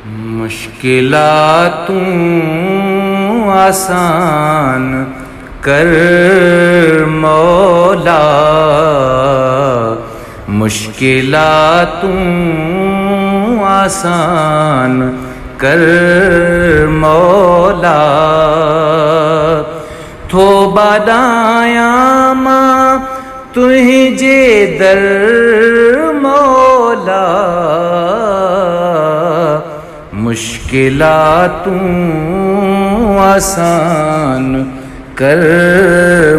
मुश्किलातूं आसान कर मौला, मुश्किलातूं आसान कर मौला। थोबा दायामा तुझे दर मौला, मुश्किलातूं आसान कर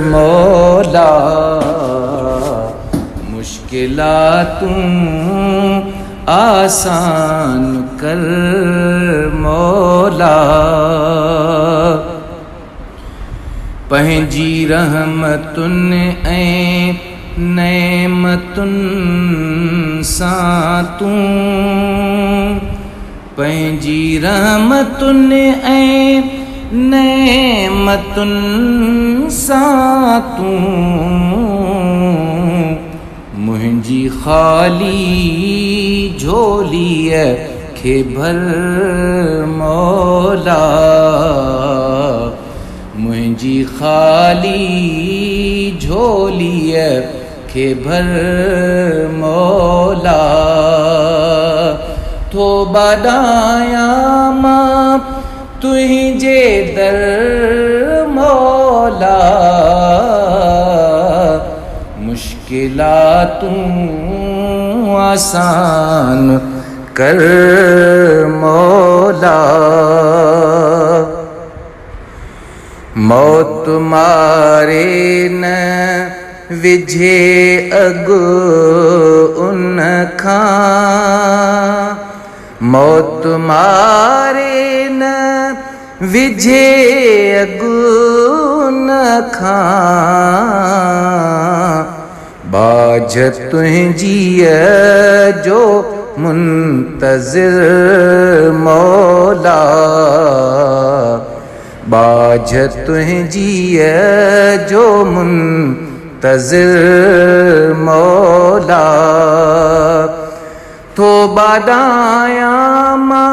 मौला, मुश्किलातूं आसान कर मौला। पंहिंजी रहमतुनि ऐं नेमतुनि सां तूं, पंहिंजी रहमतुनि ऐं नेमतुनि सां तूं, मुंहिंजी ख़ाली झोलीअ खे भर मौला, मुंहिंजी ख़ाली झोलीअ खे भर मौला। थोबा दायामा तुझे दर मौला, मुश्किलातूं आसान कर मौला। मौत मारे न विझे अॻु उन खां, मौत मारे न विझे अॻु उन खां, बाझ तुंहिंजी जो मुंतज़िर मौला, बाझ तुंहिंजी जो मुंतज़िर मौला। थोबा दायामा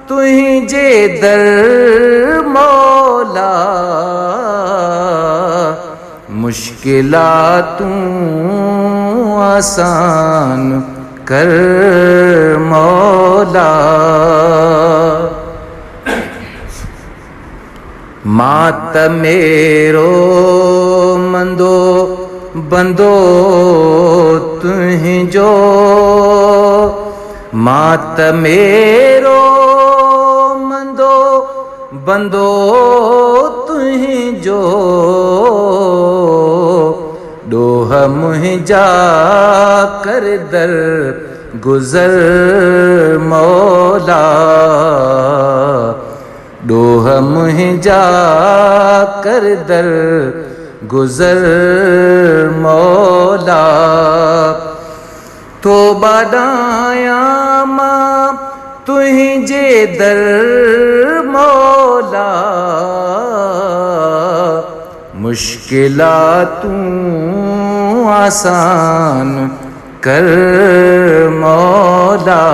तुझे दर मौला, मुश्किलातूं आसान कर मौला। मात मेरो मंदो बंदो तुझो, मात मेरो मंदो बंदो तुझो, डोह मुंहिंजा कर दर गुज़र मौला, डोह मुंहिंजा कर दर गुज़र मौला। थोबा दायामा तुझे दर मौला, मुश्किलातूं आसान कर मौला।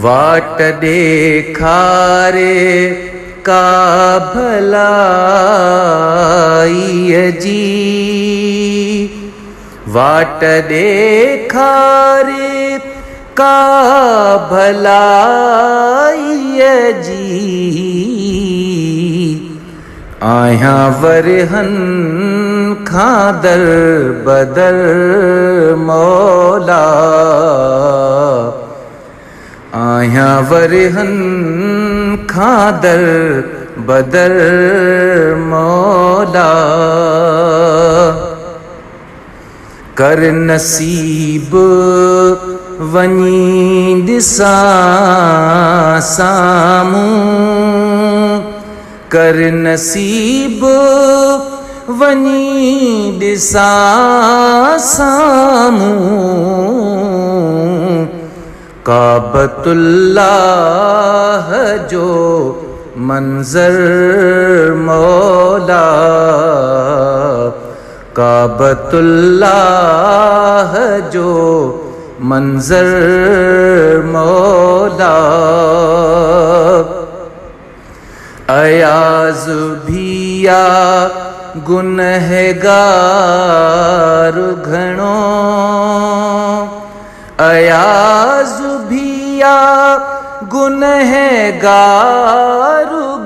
वाट ॾेखारे का भलाईअ जी, वाट ॾेखारे का भलाईअ जी, आहियां वरहनि खां दर बदर मौला, आहियां वरहनि खां दर बदर मौला। कर नसीब वञी ॾिसां साम्हूं, कर नसीब वञी ॾिसां साम्हूं, काबतुल्लाह जो मंज़र मौला, काबतुल्लाह जो मंजर मौला। अयाज भिया गुनहगार घणो, अयाज भिया गुनहगार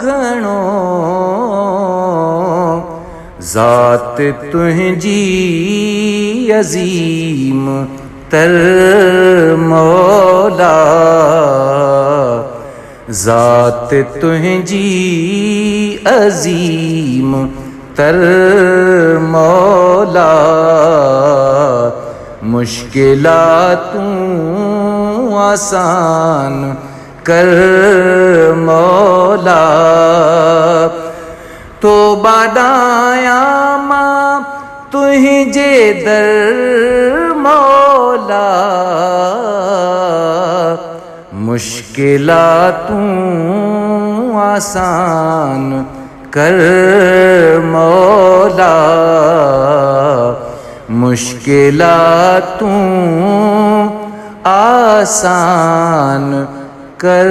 घणो, ज़ात तुंहिंजी अज़ीम तर मौला, ज़ात तुंहिंजी अज़ीम तर मौला। मुश्किलातूं आसान कर मौला। तौबा डाया मां तुंहिंजे दर मौला, मुश्किलातूं आसान कर मौला, मुश्किलातूं आसान कर